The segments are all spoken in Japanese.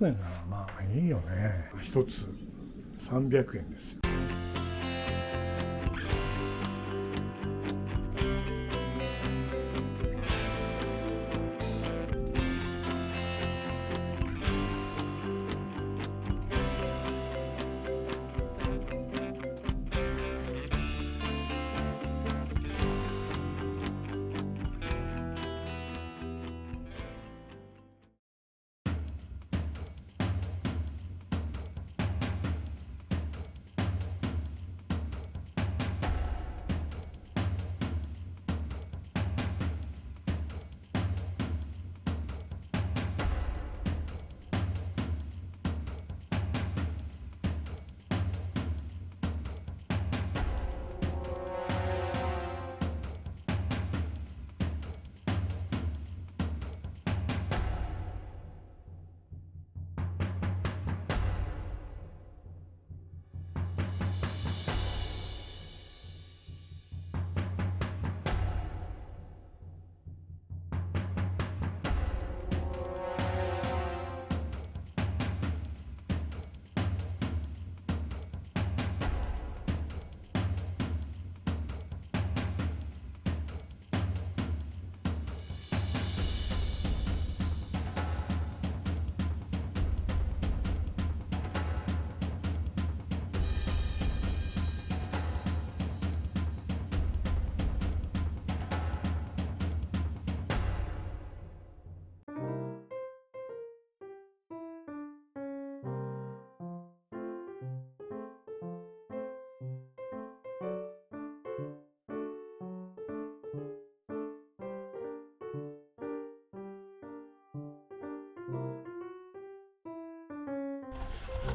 300円ならまあいいよね。一つ300円ですよ。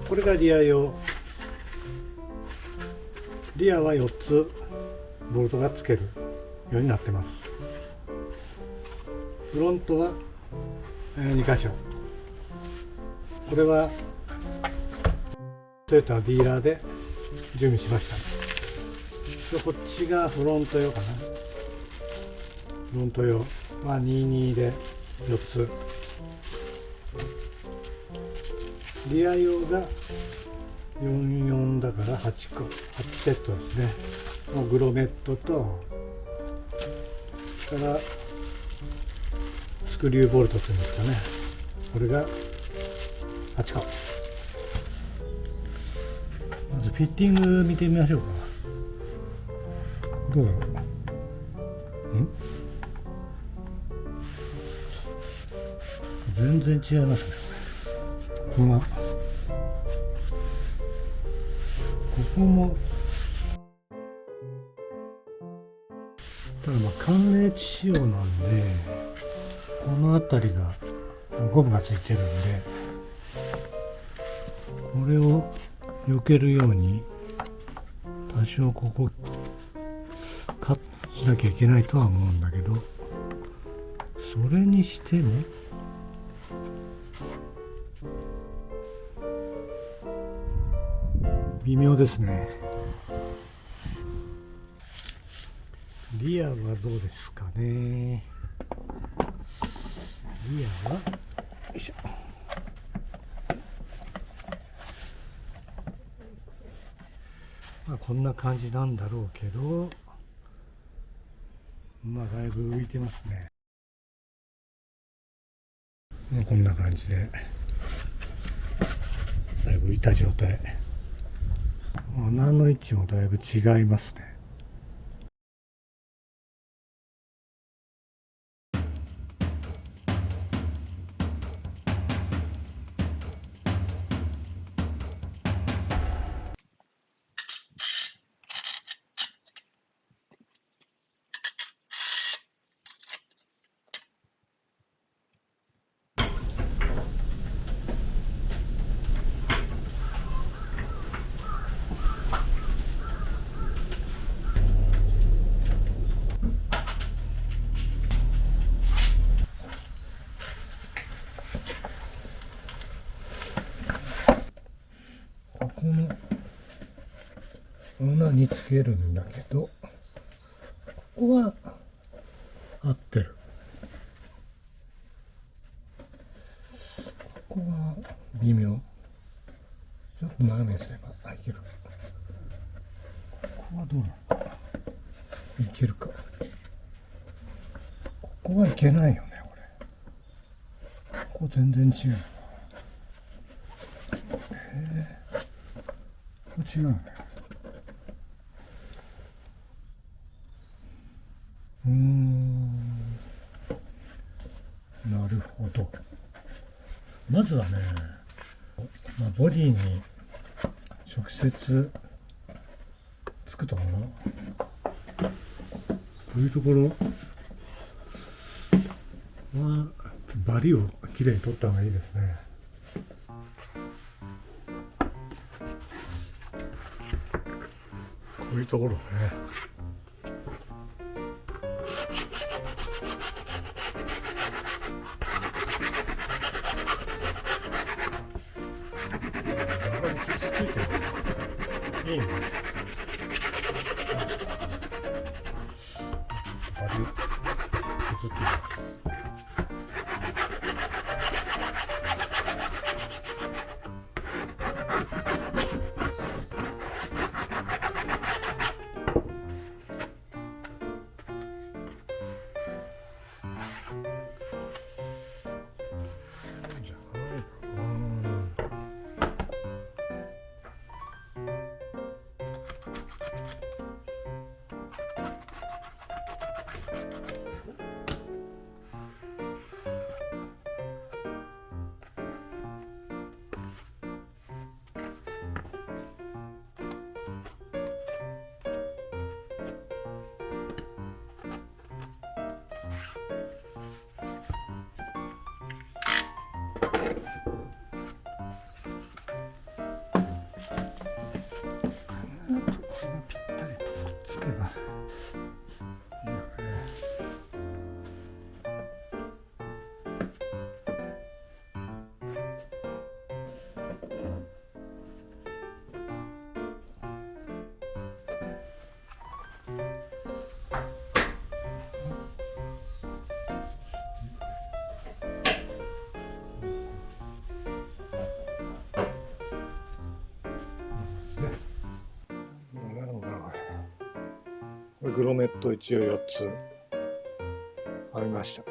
これがリア用。リアは4つボルトがつけるようになってます。フロントは2箇所。これはトヨタのディーラーで準備しました。でこっちがフロント用かな。フロント用は22で4つ。リア用が44だから8セットですね。のグロメットと、それからスクリューボルトというんですかね。これが8個。まずフィッティング見てみましょうか。どうだろう。全然違いますね。ここもただ寒冷地仕様なんで、この辺りがゴムがついてるんで、これを避けるように多少ここカットしなきゃいけないとは思うんだけど、それにしても微妙ですね。リアはどうですかね。リアはよいしょ。まあこんな感じなんだろうけど、まあだいぶ浮いてますね。まあこんな感じでだいぶ浮いた状態。穴の位置もだいぶ違いますね。ここの穴につけるんだけど、ここは合ってる。ここは微妙。ちょっと斜めにすればいける。ここはどうなんだ。いけるか。ここはいけないよね、これ。ここ全然違う。ここ違うね。なるほど。まずはね、ボディに直接つくところ、こういうところはバリをきれいに取った方がいいですね。こういうところね。いいね。バリ削っています。じゃないかな。ぴったりとくっつけばいいよね。グロメット一応4つ編みました。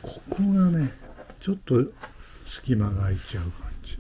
ここがね、ちょっと隙間が空いちゃう感じ。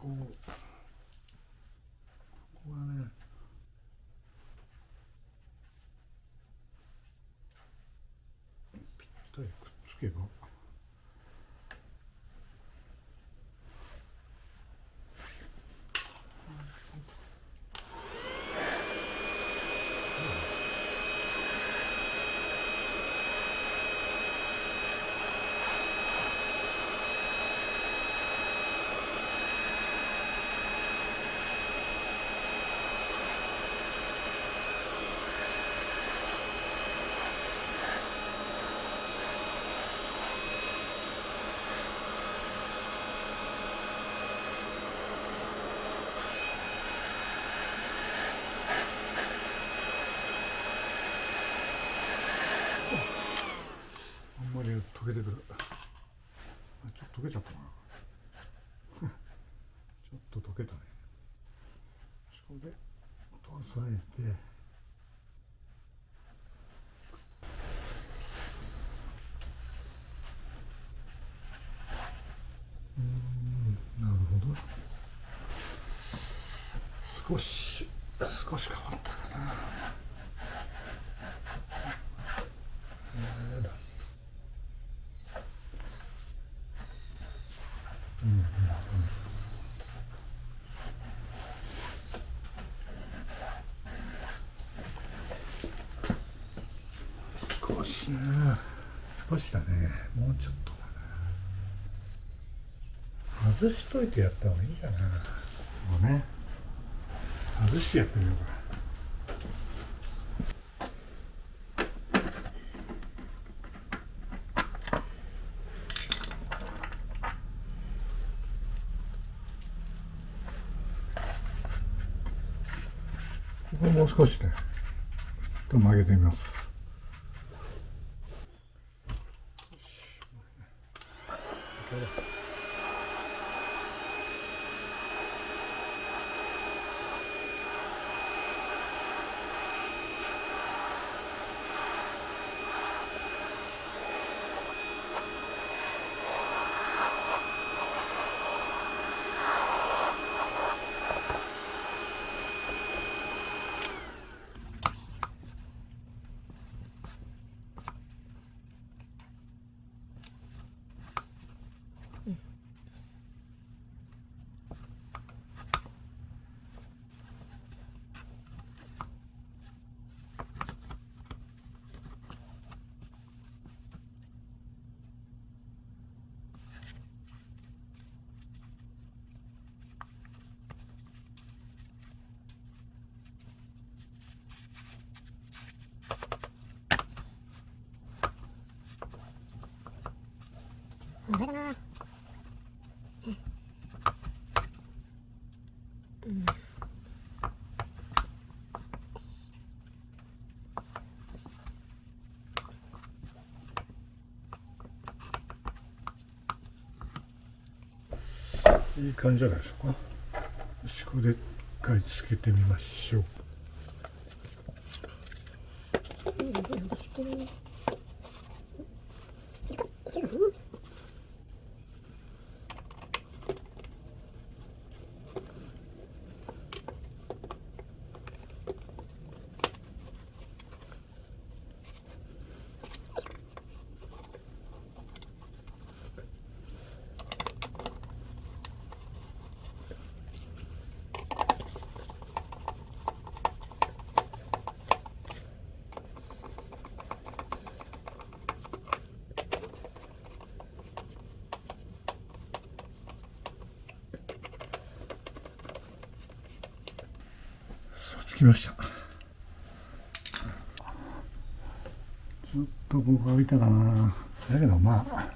ここはね、ぴったりくっつけば。溶けてくる。ちょっと溶けちゃったな。ちょっと溶けたね。それで押さえて、なるほど。少し変わったかな。少しな、少しだね。もうちょっとだな。外しといてやった方がいいかな。もうね、外してやってみようか。これもう少しね、ちょっと曲げてみます。あれだな。いい感じじゃないでしょうか。よし、これで一回つけてみましょう。つきました。ずっとここ浮いたかな。だけどまあ、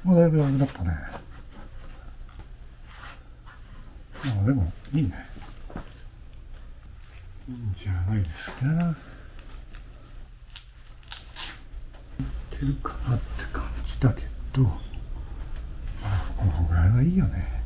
もうだいぶ楽だったね。まあでもいいね。いいんじゃないですか。やってるかなって感じだけど、まあこのぐらいはいいよね。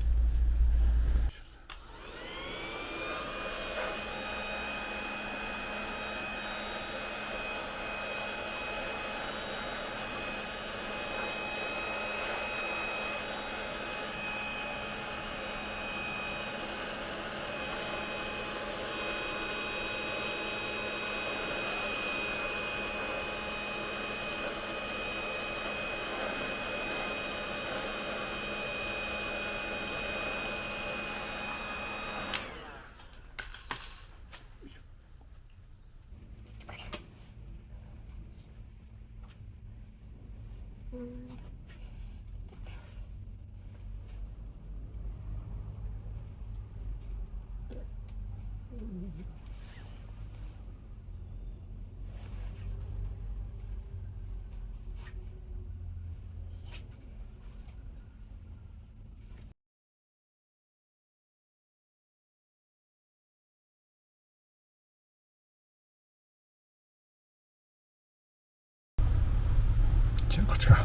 じゃあこっちか。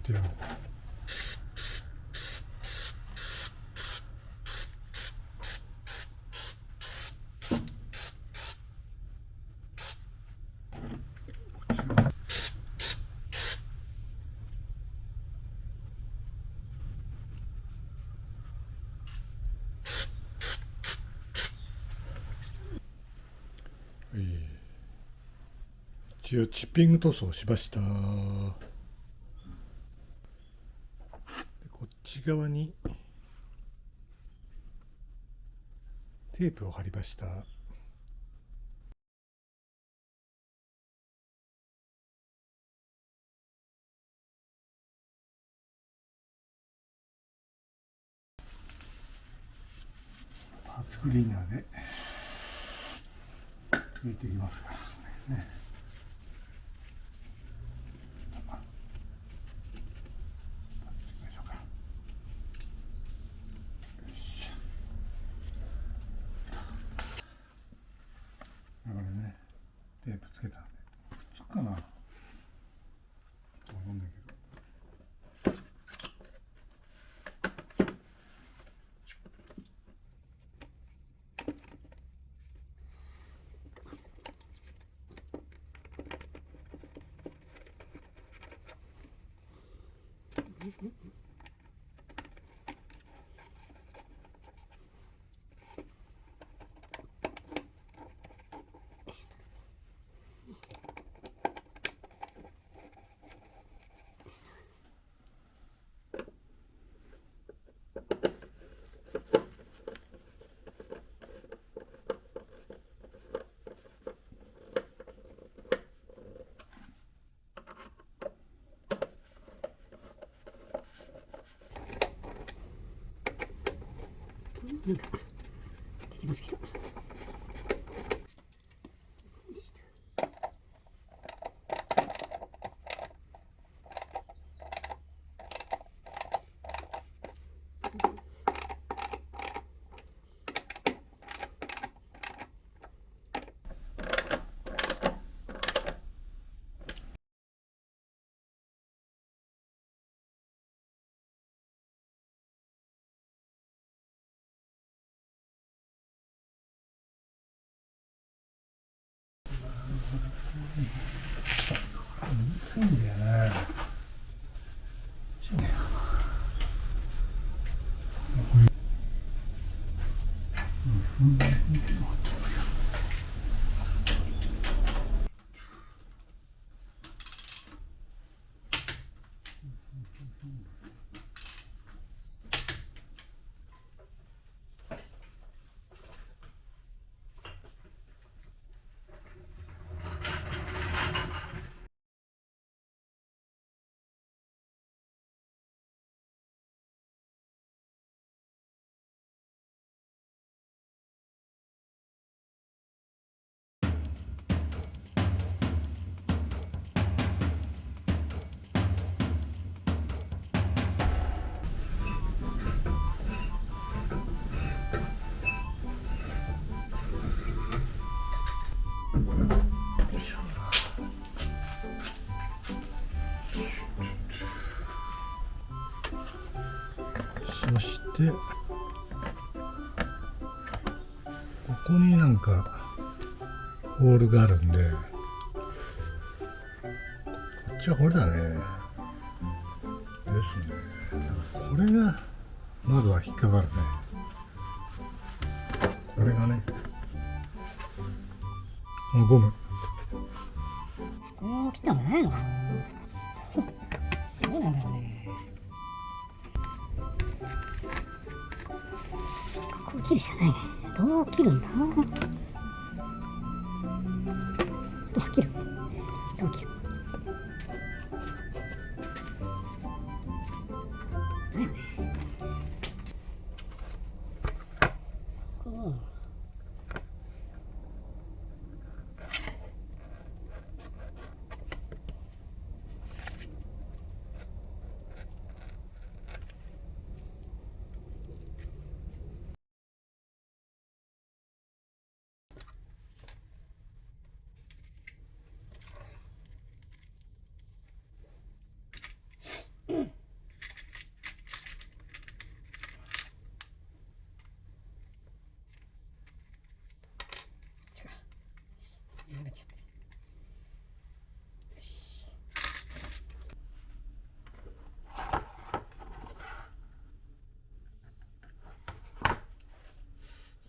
てよ。一応チッピング塗装しました。でこっち側にテープを貼りました。パーツクリーナーで抜いていきますからね。だからね、テープつけたんでくっつくかなと思うんだけど。なんかできますけど。いいんだよね。そしてここになんかホールがあるんで、こっちはこれだね。ですね。これがまずは引っかかるね。これがね、ゴム。こう来たんじゃないのかな。どうなんだろうね。こう切るしかないね。どう切るんだ。どう切る。どう切る。だよね。こう。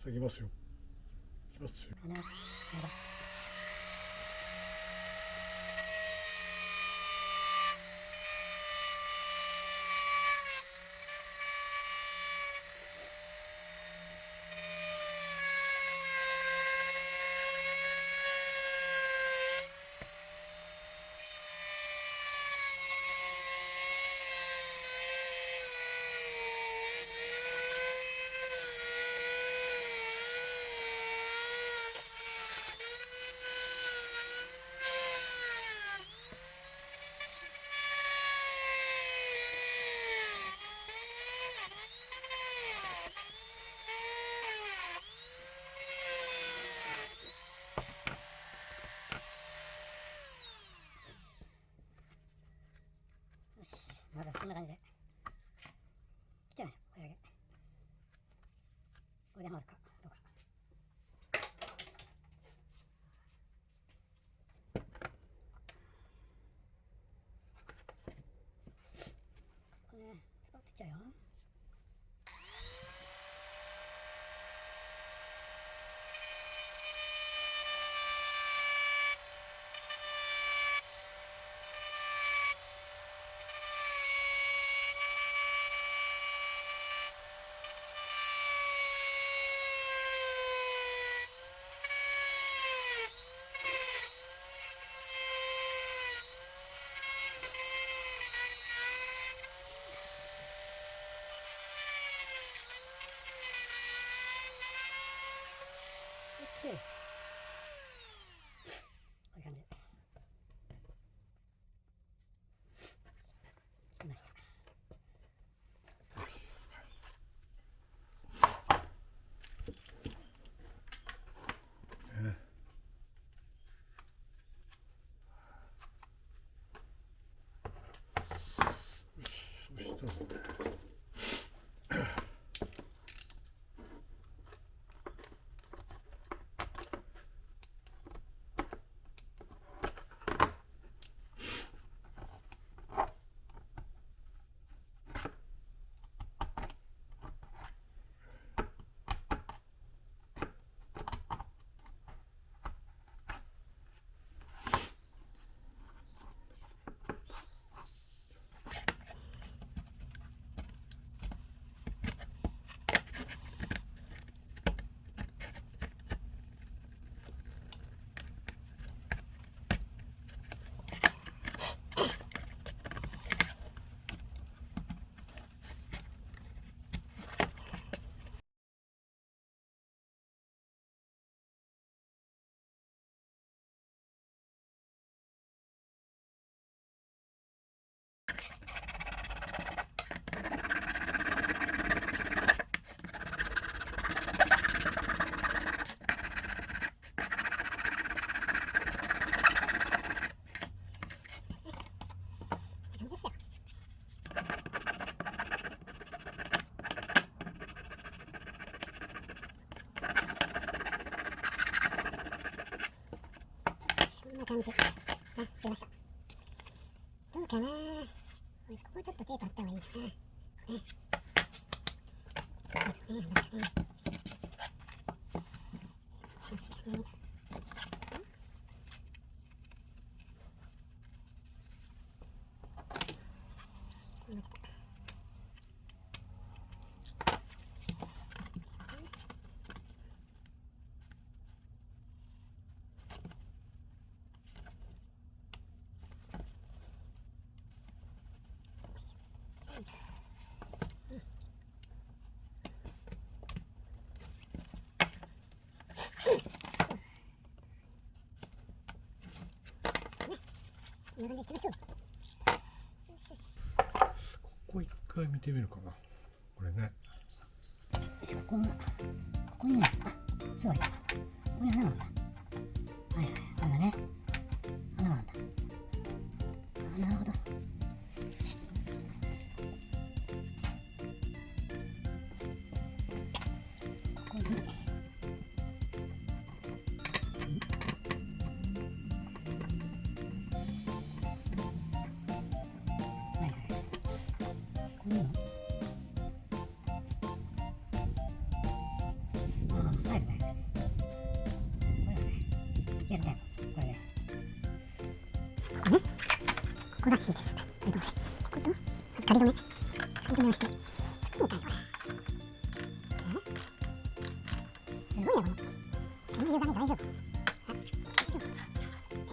さあ行きますよ。行きますよ。かな。まずこんな感じで切っちゃいました。これだけ。これでハマるかどうか。これね、スパッといっちゃうよ。こういう感じで切りました。そしたらね、こんな感じ。あ、出ました。どうかな。ここちょっとテープあった方がいいかな。ね。テープね、なんかね。並んでいきましょう。よしよし。ここ一回見てみるかな。これね。ここにね、あ、すごい。ここに穴があるんだ。はいはい、穴ね。穴があるんだ。あ、なるほど。ここに。けるね、これね。ここね、ここらしいです。これどうせ。ここと、仮止めをして、つくみたいよね。すごいね、この。拳銃がね、大丈夫。大丈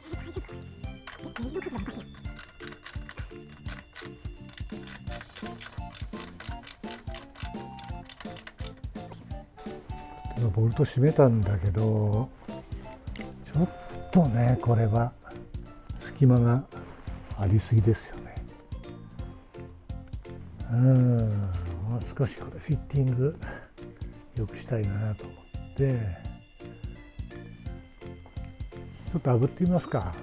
夫。大丈夫か。ネジの角度おかしいよ。ボルト閉めたんだけど、ちょっとね、これは隙間がありすぎですよね。もう少しこれフィッティング良くしたいなと思って、ちょっと炙ってみますか。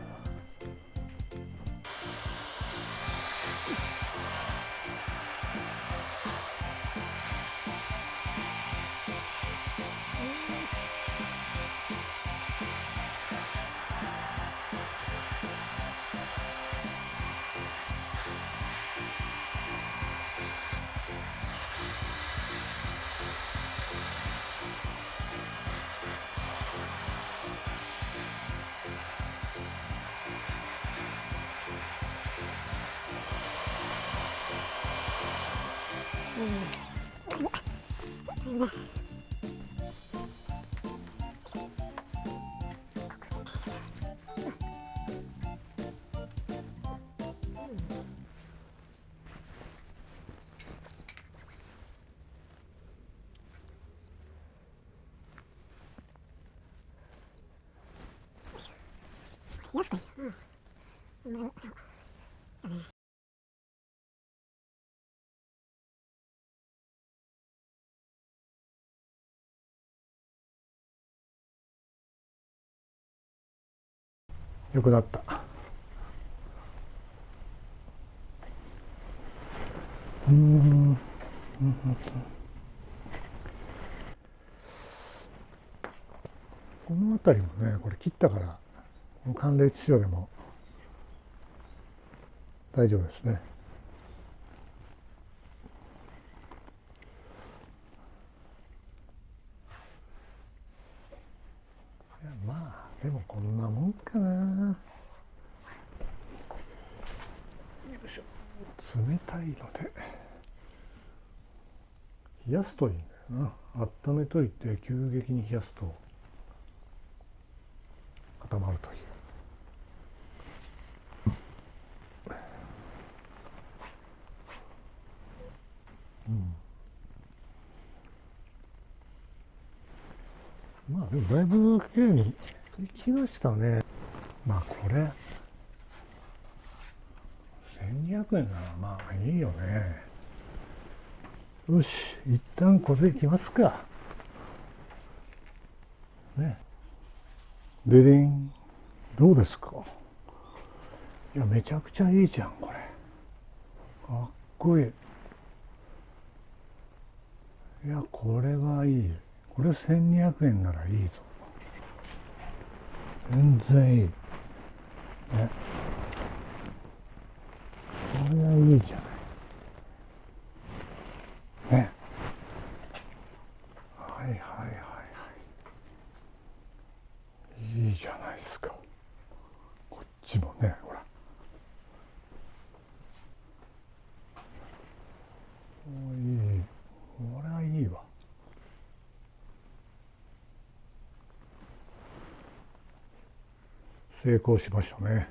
冷やすといいよ。したね。よくなった。この辺りもね、これ切ったから、寒冷地上でも大丈夫ですね。まあでもこんなもんかな。よいしょ。冷たいので冷やすといいんだよな。温めといて急激に冷やすと固まるという。まあでもだいぶ綺麗にできましたね。まあこれ1200円ならまあいいよね。よし、一旦これいきますかね。ででん、どうですか。いや、めちゃくちゃいいじゃんこれ。かっこいい。いや、これはいい。これ1200円ならいいぞ。全然いい。ね。これはいいじゃない。ね。はいはいはいはい。いいじゃないですか。こっちもね、ほら。いい。これはいいわ。成功しましたね。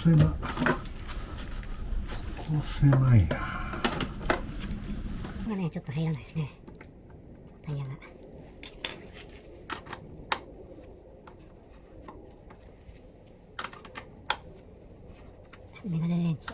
狭いな。これね、ちょっと入らないですね。タイヤが。メガネレンチ。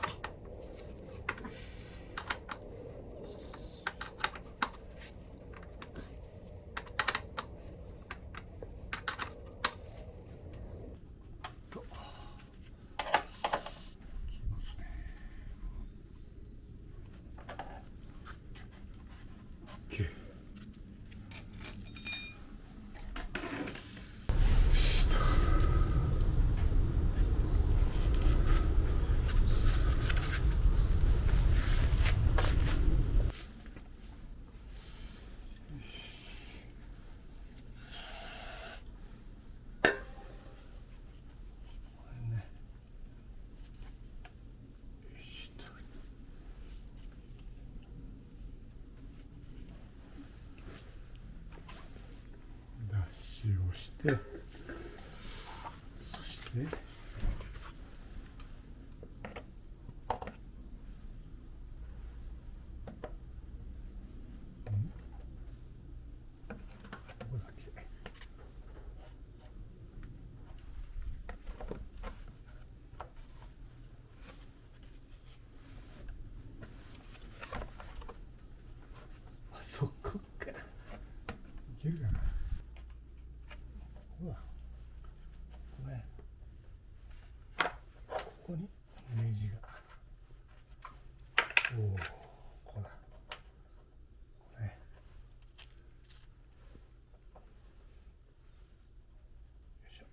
をして、そしてここだけそこかいけるかな。ほらこれここにネジがおおほらこれよいしょ。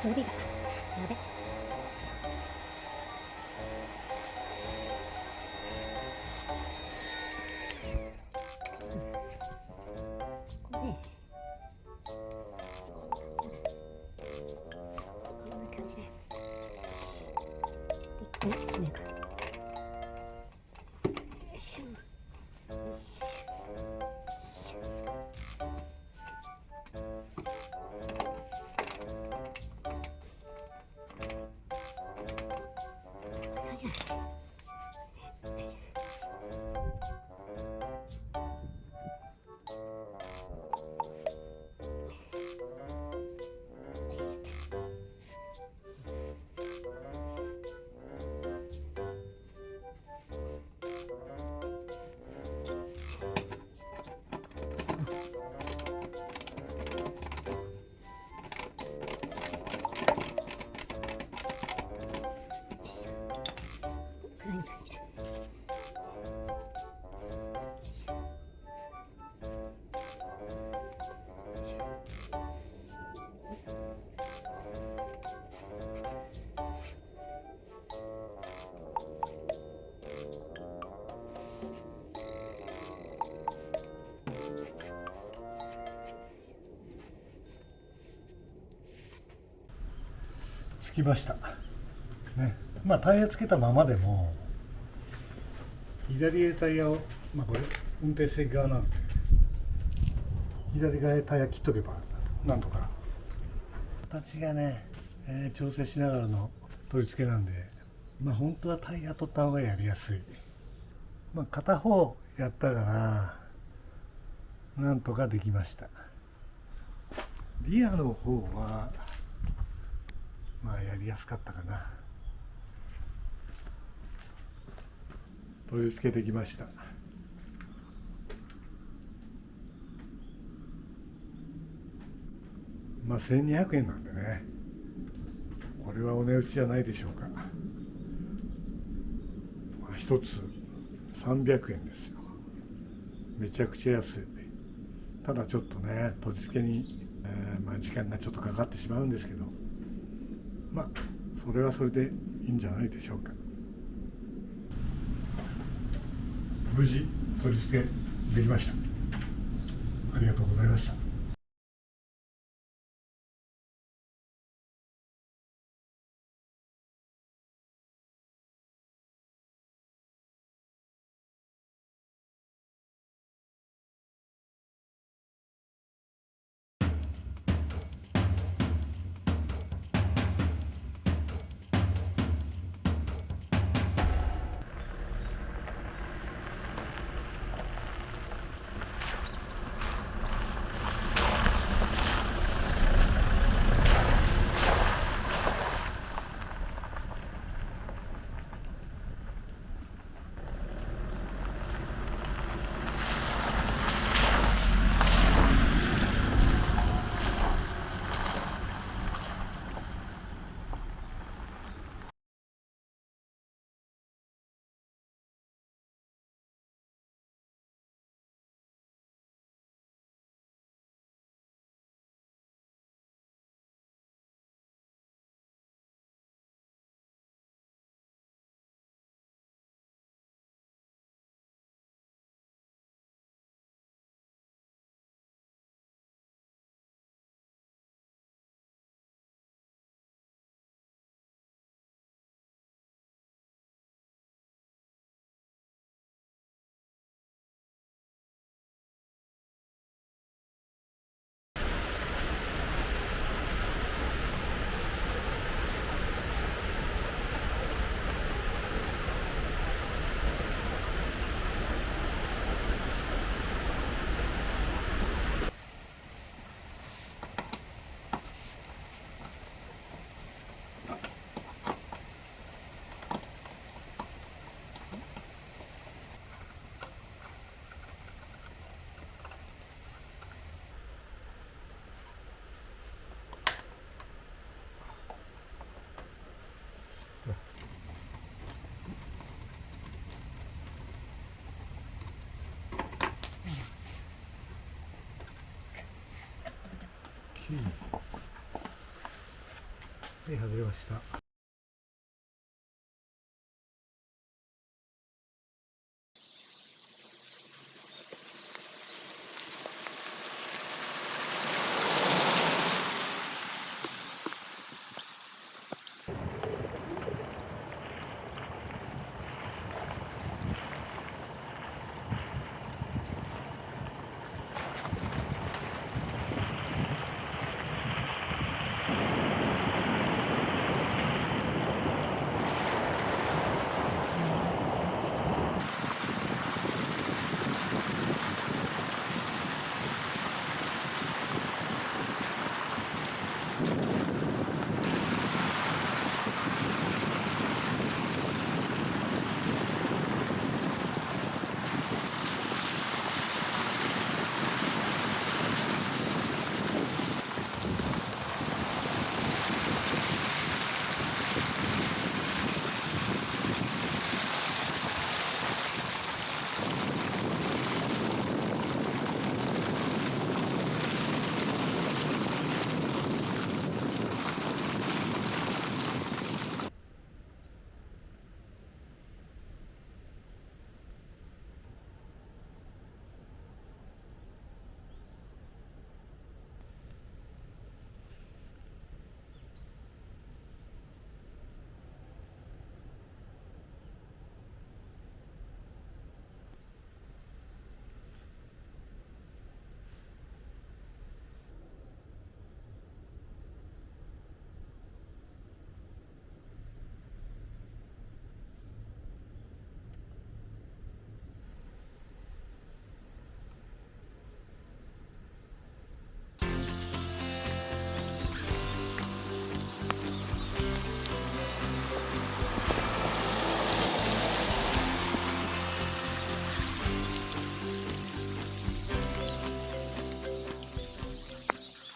それでいいか。やべ。ここで、こんな感じで、一回閉めるか。よいしょ。よいしょ。暗い感じで。つきましたね。まあタイヤつけたままでも左へタイヤを、まあこれ運転席側なんで左側へタイヤ切っとけばなんとか形がね、調整しながらの取り付けなんで、まあ本当はタイヤ取った方がやりやすい。まあ片方やったからなんとかできました。リアの方はまあやりやすかったかな。取り付けてきました。まあ1200円なんでね、これはお値打ちじゃないでしょうか。まあ、一つ300円ですよ。めちゃくちゃ安い。ただちょっとね、取り付けに、まあ時間がちょっとかかってしまうんですけど、まあそれはそれでいいんじゃないでしょうか。無事取り付けできました。ありがとうございました。はい、外れました。